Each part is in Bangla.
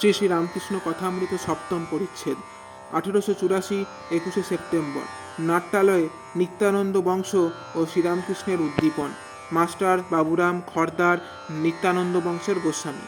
শ্রী শ্রী রামকৃষ্ণ কথামৃত সপ্তম পরিচ্ছেদ 1884 21 সেপ্টেম্বর। নাট্যালয়ে নিত্যানন্দ বংশ ও শ্রীরামকৃষ্ণের উদ্দীপন। মাস্টার বাবুরাম খর্দার, নিত্যানন্দ বংশের গোস্বামী।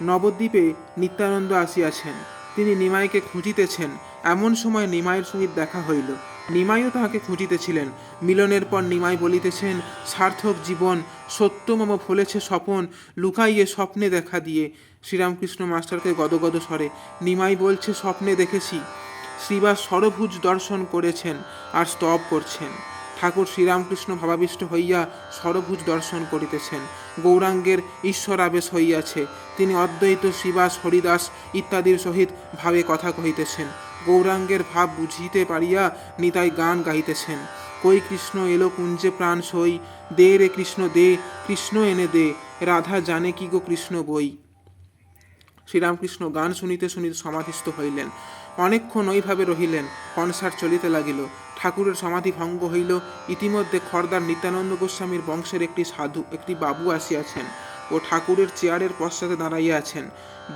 নবদ্বীপে নিত্যানন্দ আসিয়াছেন। তিনি নিমাইকে খুঁজিতেছেন। এমন সময় নিমাইয়ের সহিত দেখা হইল। নিমাইও তাহাকে খুঁজিতেছিলেন। মিলনের পর নিমাই বলিতেছেন, সার্থক জীবন, সত্য মম ফলেছে স্বপন, লুকাইয়ে স্বপ্নে দেখা দিয়ে। শ্রীরামকৃষ্ণ মাস্টারকে গদগদ স্বরে। নিমাই বলছে, স্বপ্নে দেখেছি। শ্রীবাস সরভুজ দর্শন করেছেন আর স্তব করছেন। ঠাকুর শ্রীরামকৃষ্ণ ভাবাবিষ্ট হইয়া সরভুজ দর্শন করিতেছেন। গৌরাঙ্গের ঈশ্বর আবেশ হইয়াছে। তিনি অদ্বৈত শ্রীবাস হরিদাস ইত্যাদির সহিত ভাবে কথা কহিতেছেন। গৌরাঙ্গের ভাব বুঝিতে পারিয়া নিতাই গান গাইতেছেন। কই কৃষ্ণ এলো কুঞ্জে প্রাণ সই, দে রে কৃষ্ণ দে, কৃষ্ণ এনে দে, রাধা জানে কি গো কৃষ্ণ বই। শ্রীরামকৃষ্ণ গান শুনিতে শুনিতে সমাধিস্থ হইলেন। অনেকক্ষণ ওইভাবে রহিলেন। কনসার্ট চলিতে লাগিল। ঠাকুরের সমাধি ভঙ্গ হইল। ইতিমধ্যে খর্দার নিত্যানন্দ গোস্বামীর বংশের একটি বাবু আসিয়াছেন ও ঠাকুরের চেয়ারের পশ্চাতে দাঁড়াইয়া আছেন।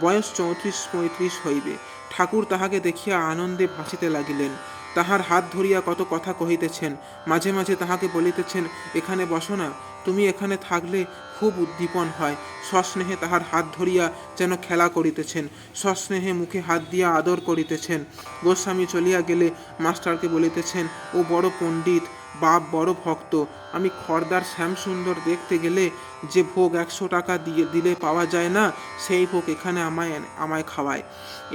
বয়স 34-35 হইবে। ঠাকুর তাহাকে দেখিয়া আনন্দে ভাসিতে লাগিলেন। তাহার হাত ধরিয়া কত কথা কহিতেছেন। মাঝে মাঝে তাহাকে বলিতেছেন, এখানে বসো না, তুমি এখানে থাকলে খুব উদ্দীপন হয়। সস্নেহে তাহার হাত ধরিয়া যেন খেলা করিতেছেন। সস্নেহে মুখে হাত দিয়া আদর করিতেছেন। গোস্বামী চলিয়া গেলে মাস্টারকে বলিতেছেন, ও বড় পণ্ডিত, বাপ বড় ভক্ত। আমি খর্দার শ্যামসুন্দর দেখতে গেলে যে ভোগ 100 টাকা দিলে পাওয়া যায় না, সেই ভোগ এখানে আমায় খাওয়ায়।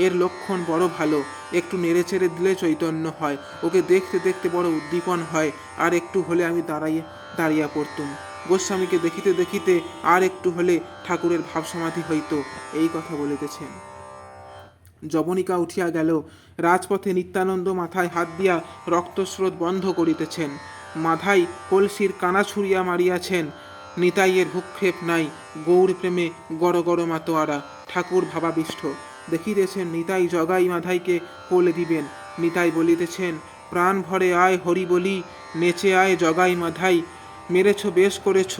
এর লক্ষণ বড় ভালো। একটু নেড়েচেড়ে দিলে চৈতন্য হয়। ওকে দেখতে দেখতে বড় উদ্দীপন হয়। আর একটু হলে আমি দাঁড়িয়ে পড়তুম। গোস্বামীকে দেখিতে দেখিতে আর একটু হলে ঠাকুরের ভাব সমাধি হইত। এই কথা বলিতেছেন। যবনিকা উঠিয়া গেল। রাজপথে নিত্যানন্দ মাথায় হাত দিয়া রক্তস্রোত বন্ধ করিতেছেন। মাথায় কলসির কানা ছুঁড়িয়া মারিয়াছেন। নিতাইয়ের ভূক্ষেপ নাই। গৌর প্রেমে গড় গড় মাতোয়ারা। ঠাকুর ভাবাবিষ্ট। দেখিতেছেন নিতাই জগাই মাধাইকে কোলে দিবেন। নিতাই বলিতেছেন, প্রাণ ভরে আয় হরি বলি, নেচে আয় জগাই মাধাই, মেরেছ বেশ করেছ,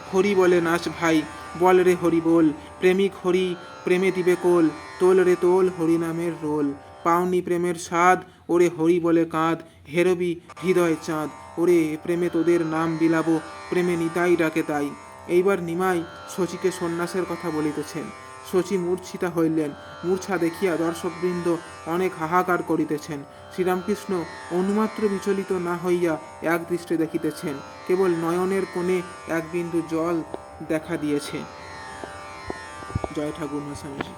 হরি বলে নাচ ভাই, বল রে হরি বল, প্রেমিক হরি প্রেমে দিবে কোল, তোল রে তোল হরিনামের রোল, পাওনি প্রেমের স্বাদ, ওরে হরি বলে কাঁদ, হেরবি হৃদয় চাঁদ, ওরে প্রেমে তোদের নাম বিলাবো, প্রেমে নিতাই ডাকে তাই। এইবার নিমাই শচীকে সন্ন্যাসের কথা বলিতেছেন। শচী মূর্ছিতা হইলেন। মূর্ছা দেখিয়া দর্শকবৃন্দ অনেক হাহাকার করিতেছেন। শ্রীরামকৃষ্ণ অনুমাত্র বিচলিত না হইয়া এক দৃষ্টে দেখিতেছেন। কেবল নয়নের কোণে এক বিন্দু জল দেখা দিয়েছে। জয় ঠাকুর মহাস্বামীজি।